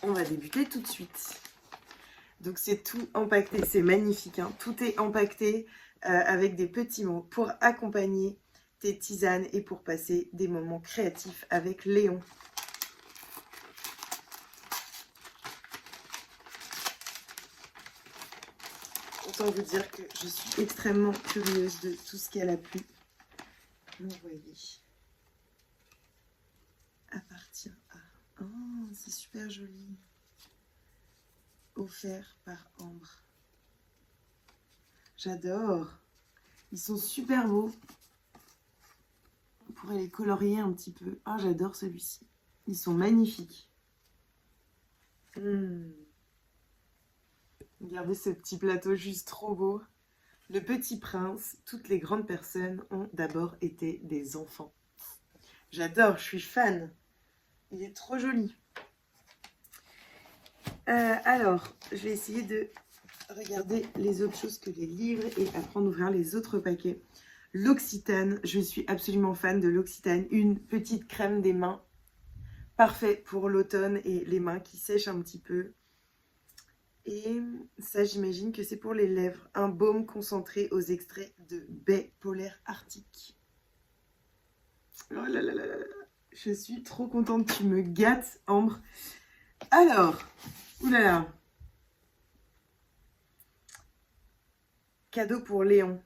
on va débuter tout de suite. Donc, c'est tout empaqueté. C'est magnifique, hein. Tout est empaqueté avec des petits mots pour accompagner tes tisanes et pour passer des moments créatifs avec Léon. Autant vous dire que je suis extrêmement curieuse de tout ce qu'elle a pu m'envoyer. Appartient à... Oh, c'est super joli. Offert par Ambre. J'adore. Ils sont super beaux. On pourrait les colorier un petit peu. Ah, j'adore celui-ci. Ils sont magnifiques. Regardez ce petit plateau juste trop beau. Le Petit Prince, toutes les grandes personnes ont d'abord été des enfants. J'adore, je suis fan. Il est trop joli. Alors, je vais essayer de regarder les autres choses que les livres et apprendre à ouvrir les autres paquets. L'Occitane, je suis absolument fan de l'Occitane. Une petite crème des mains, parfait pour l'automne et les mains qui sèchent un petit peu. Et ça, j'imagine que c'est pour les lèvres. Un baume concentré aux extraits de baies polaires arctiques. Oh là là là là là. Je suis trop contente. Tu me gâtes, Ambre. Alors, oulala. Cadeau pour Léon.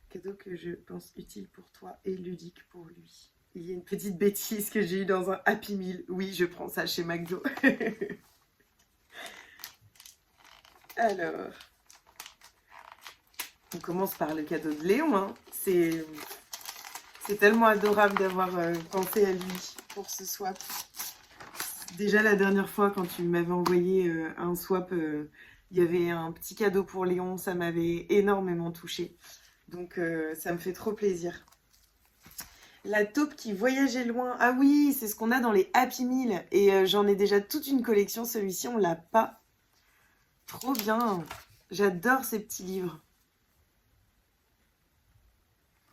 Cadeau que je pense utile pour toi et ludique pour lui. Il y a une petite bêtise que j'ai eue dans un Happy Meal. Oui, je prends ça chez McDo. Alors, on commence par le cadeau de Léon. Hein. C'est tellement adorable d'avoir pensé à lui pour ce swap. Déjà la dernière fois, quand tu m'avais envoyé un swap, il y avait un petit cadeau pour Léon. Ça m'avait énormément touchée. Donc, ça me fait trop plaisir. La taupe qui voyageait loin. Ah oui, c'est ce qu'on a dans les Happy Meal. Et j'en ai déjà toute une collection. Celui-ci, on l'a pas. Trop bien. J'adore ces petits livres.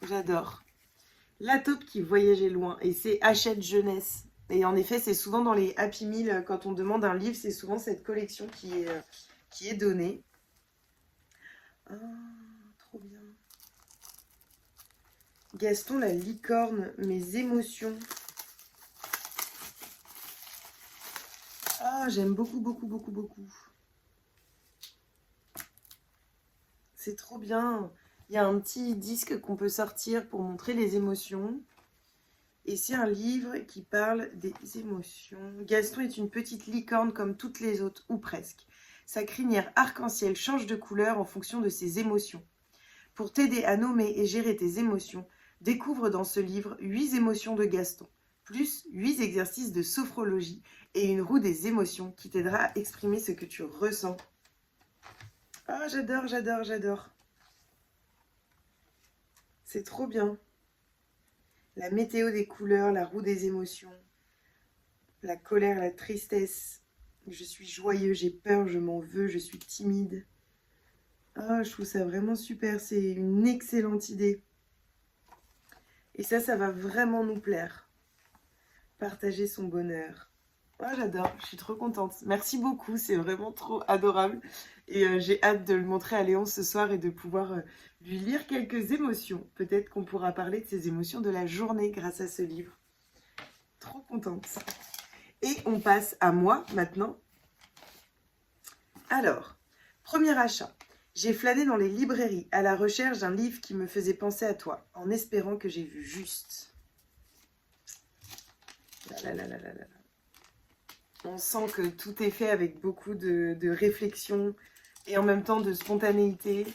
J'adore. La taupe qui voyageait loin. Et c'est Hachette Jeunesse. Et en effet, c'est souvent dans les Happy Meal, quand on demande un livre, c'est souvent cette collection qui est donnée. Ah, trop bien. Gaston la licorne, mes émotions. Ah, j'aime beaucoup, beaucoup, beaucoup, beaucoup. C'est trop bien. Il y a un petit disque qu'on peut sortir pour montrer les émotions. Et c'est un livre qui parle des émotions. Gaston est une petite licorne comme toutes les autres, ou presque. Sa crinière arc-en-ciel change de couleur en fonction de ses émotions. Pour t'aider à nommer et gérer tes émotions, découvre dans ce livre 8 émotions de Gaston, plus 8 exercices de sophrologie et une roue des émotions qui t'aidera à exprimer ce que tu ressens. Ah, j'adore, j'adore, j'adore. C'est trop bien. La météo des couleurs, la roue des émotions, la colère, la tristesse. Je suis joyeux, j'ai peur, je m'en veux, je suis timide. Ah, je trouve ça vraiment super, c'est une excellente idée. Et ça va vraiment nous plaire. Partager son bonheur. Ah, j'adore, je suis trop contente. Merci beaucoup, c'est vraiment trop adorable. Et j'ai hâte de le montrer à Léon ce soir et de pouvoir lui lire quelques émotions. Peut-être qu'on pourra parler de ses émotions de la journée grâce à ce livre. Trop contente. Et on passe à moi maintenant. Alors, premier achat. J'ai flâné dans les librairies à la recherche d'un livre qui me faisait penser à toi, en espérant que j'ai vu juste. Là, là, là, là, là. On sent que tout est fait avec beaucoup de réflexion et en même temps de spontanéité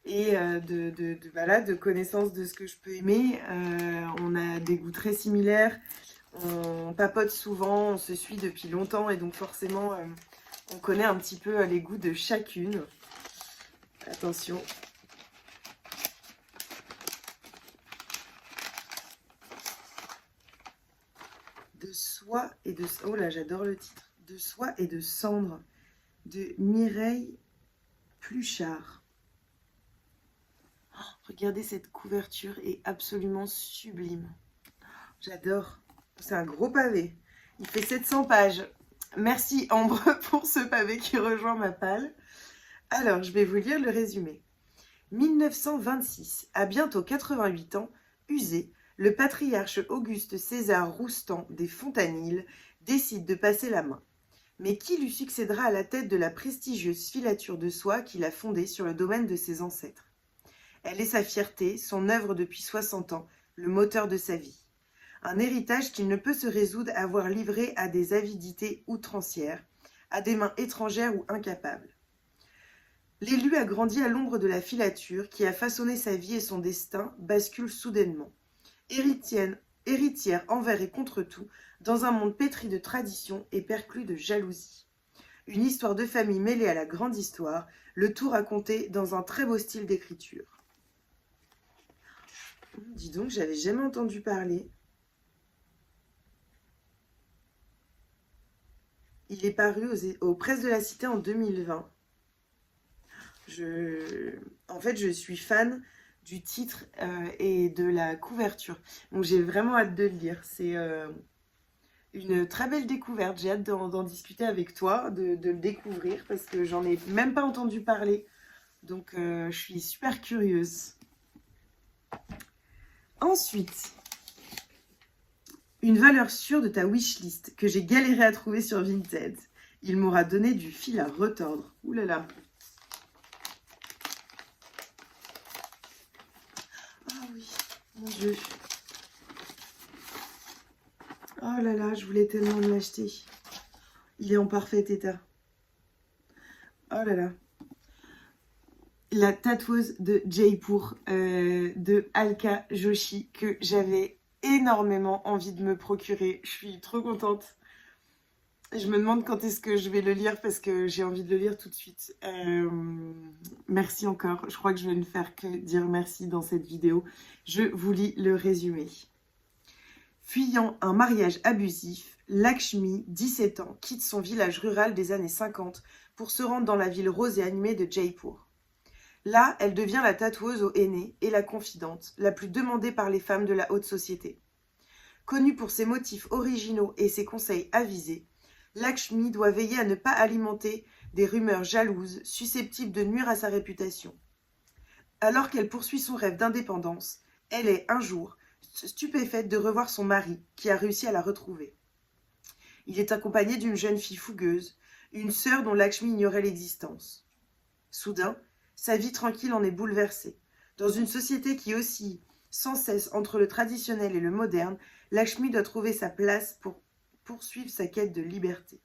et de connaissance de ce que je peux aimer. On a des goûts très similaires, on papote souvent, on se suit depuis longtemps et donc forcément on connaît un petit peu les goûts de chacune. Attention. soie et de... Oh là, j'adore le titre. De soie et de cendre de Mireille Pluchart. Oh, regardez, cette couverture est absolument sublime. J'adore. C'est un gros pavé. Il fait 700 pages. Merci Ambre pour ce pavé qui rejoint ma palle. Alors, je vais vous lire le résumé. 1926, à bientôt 88 ans, usé, le patriarche Auguste César Roustan des Fontanilles décide de passer la main. Mais qui lui succédera à la tête de la prestigieuse filature de soie qu'il a fondée sur le domaine de ses ancêtres? Elle est sa fierté, son œuvre depuis 60 ans, le moteur de sa vie. Un héritage qu'il ne peut se résoudre à voir livré à des avidités outrancières, à des mains étrangères ou incapables. L'élu a grandi à l'ombre de la filature qui a façonné sa vie et son destin bascule soudainement. Héritière envers et contre tout, dans un monde pétri de traditions et perclus de jalousie. Une histoire de famille mêlée à la grande histoire, le tout raconté dans un très beau style d'écriture. Dis donc, j'avais jamais entendu parler. Il est paru aux Presses de la Cité en 2020. En fait, je suis fan du titre et de la couverture. Donc, j'ai vraiment hâte de le lire. C'est une très belle découverte. J'ai hâte d'en discuter avec toi, de le découvrir, parce que j'en ai même pas entendu parler. Donc, je suis super curieuse. Ensuite, une valeur sûre de ta wishlist que j'ai galéré à trouver sur Vinted. Il m'aura donné du fil à retordre. Ouh là là. Ah oui, mon Dieu. Oh là là, je voulais tellement l'acheter. Il est en parfait état. Oh là là. La tatoueuse de Jaipur de Alka Joshi que j'avais énormément envie de me procurer. Je suis trop contente. Je me demande quand est-ce que je vais le lire parce que j'ai envie de le lire tout de suite. Merci encore. Je crois que je vais ne faire que dire merci dans cette vidéo. Je vous lis le résumé. Fuyant un mariage abusif, Lakshmi, 17 ans, quitte son village rural des années 50 pour se rendre dans la ville rose et animée de Jaipur. Là, elle devient la tatoueuse au henné et la confidente, la plus demandée par les femmes de la haute société. Connue pour ses motifs originaux et ses conseils avisés, Lakshmi doit veiller à ne pas alimenter des rumeurs jalouses susceptibles de nuire à sa réputation. Alors qu'elle poursuit son rêve d'indépendance, elle est, un jour, stupéfaite de revoir son mari, qui a réussi à la retrouver. Il est accompagné d'une jeune fille fougueuse, une sœur dont Lakshmi ignorait l'existence. Soudain, sa vie tranquille en est bouleversée. Dans une société qui oscille sans cesse entre le traditionnel et le moderne, Lakshmi doit trouver sa place pour poursuivre sa quête de liberté.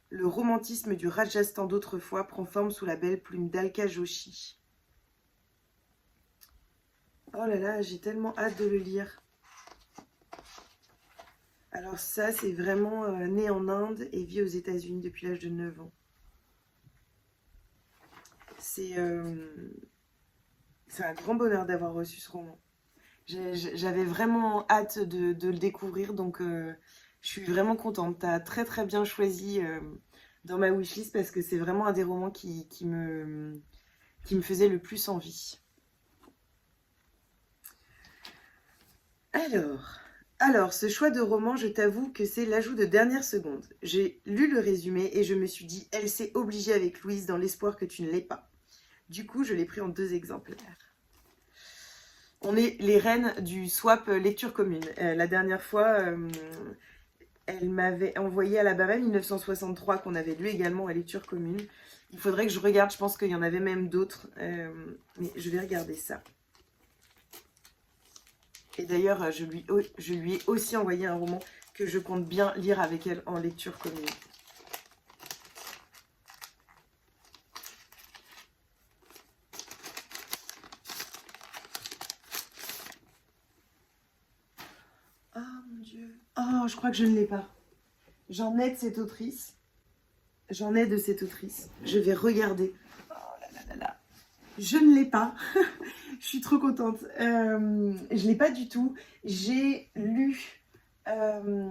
Le romantisme du Rajasthan d'autrefois prend forme sous la belle plume d'Alka Joshi. Oh là là, j'ai tellement hâte de le lire. Alors ça, c'est vraiment né en Inde et vit aux États-Unis depuis l'âge de 9 ans. C'est un grand bonheur d'avoir reçu ce roman. J'avais vraiment hâte de le découvrir, donc je suis vraiment contente. Tu as très très bien choisi dans ma wishlist parce que c'est vraiment un des romans qui me faisait le plus envie. Alors, ce choix de roman, je t'avoue que c'est l'ajout de dernière seconde. J'ai lu le résumé et je me suis dit, elle s'est obligée avec Louise dans l'espoir que tu ne l'aies pas. Du coup, je l'ai pris en 2 exemplaires. On est les reines du swap lecture commune. La dernière fois, elle m'avait envoyé Alabama 1963 qu'on avait lu également à lecture commune. Il faudrait que je regarde, je pense qu'il y en avait même d'autres, mais je vais regarder ça. Et d'ailleurs, je lui ai aussi envoyé un roman que je compte bien lire avec elle en lecture commune. Oh mon Dieu. Oh, je crois que je ne l'ai pas. J'en ai de cette autrice. J'en ai de cette autrice. Je vais regarder. Oh là là là là. Je ne l'ai pas. Je suis trop contente. Je ne l'ai pas du tout. J'ai lu Euh,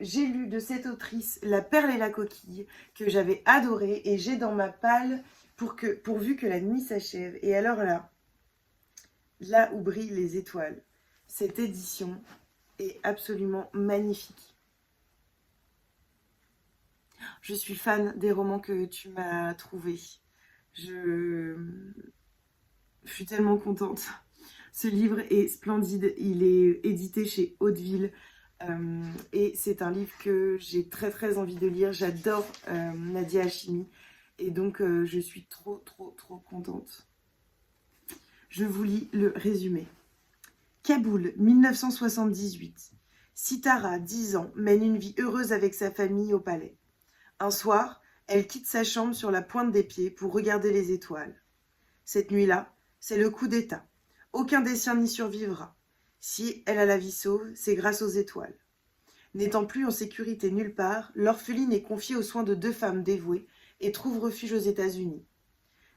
j'ai lu de cette autrice La perle et la coquille, que j'avais adoré, et j'ai dans ma palle pourvu que la nuit s'achève. Et alors là où brillent les étoiles, cette édition est absolument magnifique. Je suis fan des romans que tu m'as trouvés. Je suis tellement contente. Ce livre est splendide. Il est édité chez Hauteville. Et c'est un livre que j'ai très très envie de lire. J'adore Nadia Hachimi. Et donc je suis trop contente. Je vous lis le résumé. Kaboul, 1978. Sitara, 10 ans, mène une vie heureuse avec sa famille au palais. Un soir, elle quitte sa chambre sur la pointe des pieds pour regarder les étoiles. Cette nuit-là, c'est le coup d'État. Aucun des siens n'y survivra. Si elle a la vie sauve, c'est grâce aux étoiles. N'étant plus en sécurité nulle part, l'orpheline est confiée aux soins de 2 femmes dévouées et trouve refuge aux États-Unis.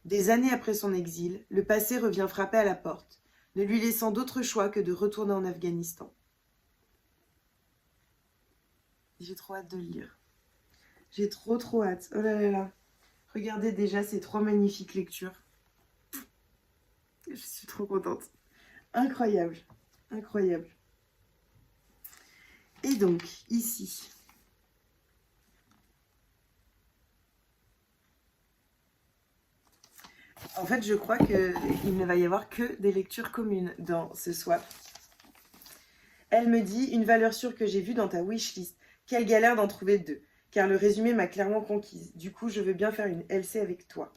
Des années après son exil, le passé revient frapper à la porte, ne lui laissant d'autre choix que de retourner en Afghanistan. J'ai trop hâte de le lire. J'ai trop hâte. Oh là là là. Regardez déjà ces 3 magnifiques lectures. Je suis trop contente. Incroyable. Incroyable. Et donc, ici, en fait, je crois qu'il ne va y avoir que des lectures communes dans ce swap. Elle me dit, une valeur sûre que j'ai vue dans ta wishlist. Quelle galère d'en trouver 2, car le résumé m'a clairement conquise. Du coup, je veux bien faire une LC avec toi.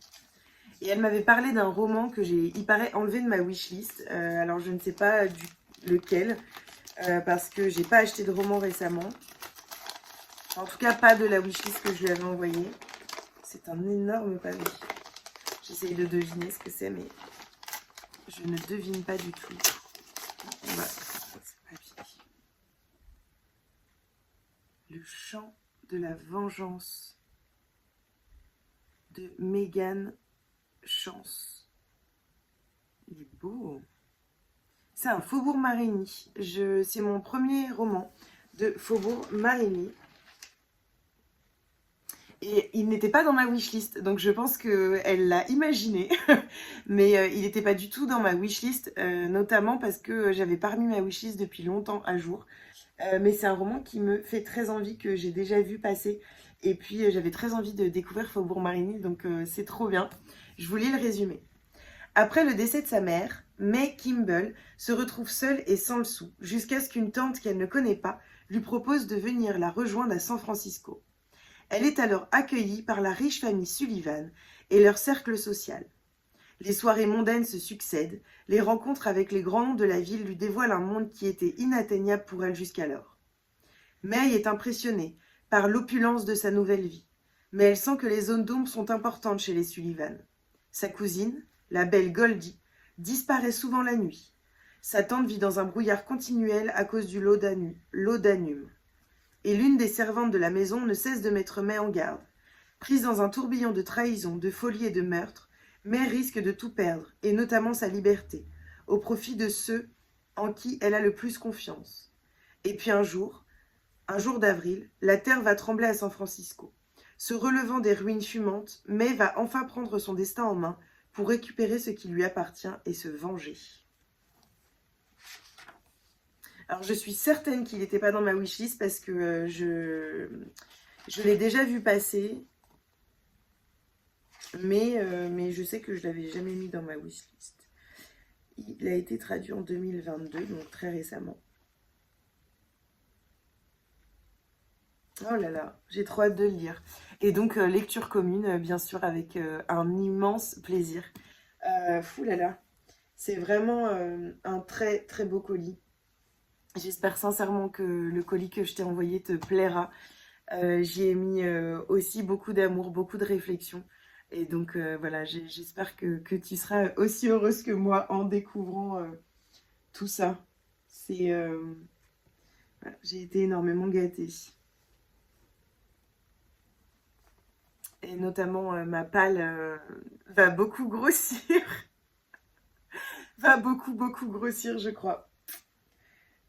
Et elle m'avait parlé d'un roman que j'ai, il paraît, enlevé de ma wishlist. Alors, je ne sais pas lequel, parce que j'ai pas acheté de roman récemment. En tout cas, pas de la wishlist que je lui avais envoyée. C'est un énorme pavé. J'essaye de deviner ce que c'est, mais je ne devine pas du tout. On va... Le chant de la vengeance de Megan Chance. Il est beau. C'est un Faubourg Marigny. C'est mon premier roman de Faubourg Marigny. Et il n'était pas dans ma wishlist, donc je pense qu'elle l'a imaginé. Mais il n'était pas du tout dans ma wishlist, notamment parce que j'avais pas remis ma wishlist depuis longtemps à jour. Mais c'est un roman qui me fait très envie, que j'ai déjà vu passer. Et puis j'avais très envie de découvrir Faubourg Marigny, donc c'est trop bien. Je vous lis le résumé. Après le décès de sa mère, May Kimball se retrouve seule et sans le sou, jusqu'à ce qu'une tante qu'elle ne connaît pas lui propose de venir la rejoindre à San Francisco. Elle est alors accueillie par la riche famille Sullivan et leur cercle social. Les soirées mondaines se succèdent, les rencontres avec les grands noms de la ville lui dévoilent un monde qui était inatteignable pour elle jusqu'alors. May est impressionnée par l'opulence de sa nouvelle vie, mais elle sent que les zones d'ombre sont importantes chez les Sullivan. Sa cousine, la belle Goldie, disparaît souvent la nuit. Sa tante vit dans un brouillard continuel à cause du laudanum. Et l'une des servantes de la maison ne cesse de mettre May en garde. Prise dans un tourbillon de trahison, de folie et de meurtre, May risque de tout perdre, et notamment sa liberté, au profit de ceux en qui elle a le plus confiance. Et puis un jour d'avril, la terre va trembler à San Francisco. Se relevant des ruines fumantes, May va enfin prendre son destin en main pour récupérer ce qui lui appartient et se venger. Alors je suis certaine qu'il n'était pas dans ma wishlist parce que je l'ai déjà vu passer. Mais je sais que je ne l'avais jamais mis dans ma wishlist. Il a été traduit en 2022, donc très récemment. Oh là là, j'ai trop hâte de le lire. Et donc, lecture commune, bien sûr, avec un immense plaisir. Fou là là, c'est vraiment un très très beau colis. J'espère sincèrement que le colis que je t'ai envoyé te plaira. J'y ai mis aussi beaucoup d'amour, beaucoup de réflexion. Et donc voilà, j'espère que tu seras aussi heureuse que moi en découvrant tout ça. Voilà, j'ai été énormément gâtée. Et notamment ma palle va beaucoup grossir. Va beaucoup grossir, je crois.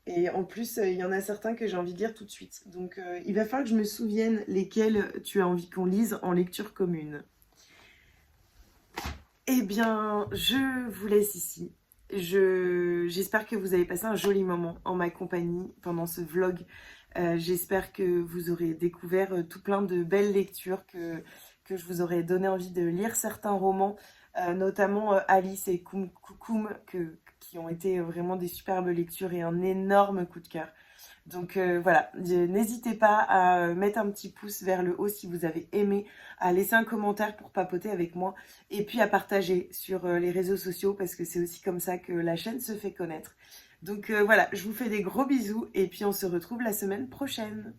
Et en plus, il y en a certains que j'ai envie de lire tout de suite. Donc, il va falloir que je me souvienne lesquels tu as envie qu'on lise en lecture commune. Eh bien, je vous laisse ici. J'espère que vous avez passé un joli moment en ma compagnie pendant ce vlog. J'espère que vous aurez découvert tout plein de belles lectures, que je vous aurai donné envie de lire certains romans, notamment Alice et Koukoum, qui ont été vraiment des superbes lectures et un énorme coup de cœur. Donc voilà, n'hésitez pas à mettre un petit pouce vers le haut si vous avez aimé, à laisser un commentaire pour papoter avec moi et puis à partager sur les réseaux sociaux parce que c'est aussi comme ça que la chaîne se fait connaître. Donc voilà, je vous fais des gros bisous et puis on se retrouve la semaine prochaine.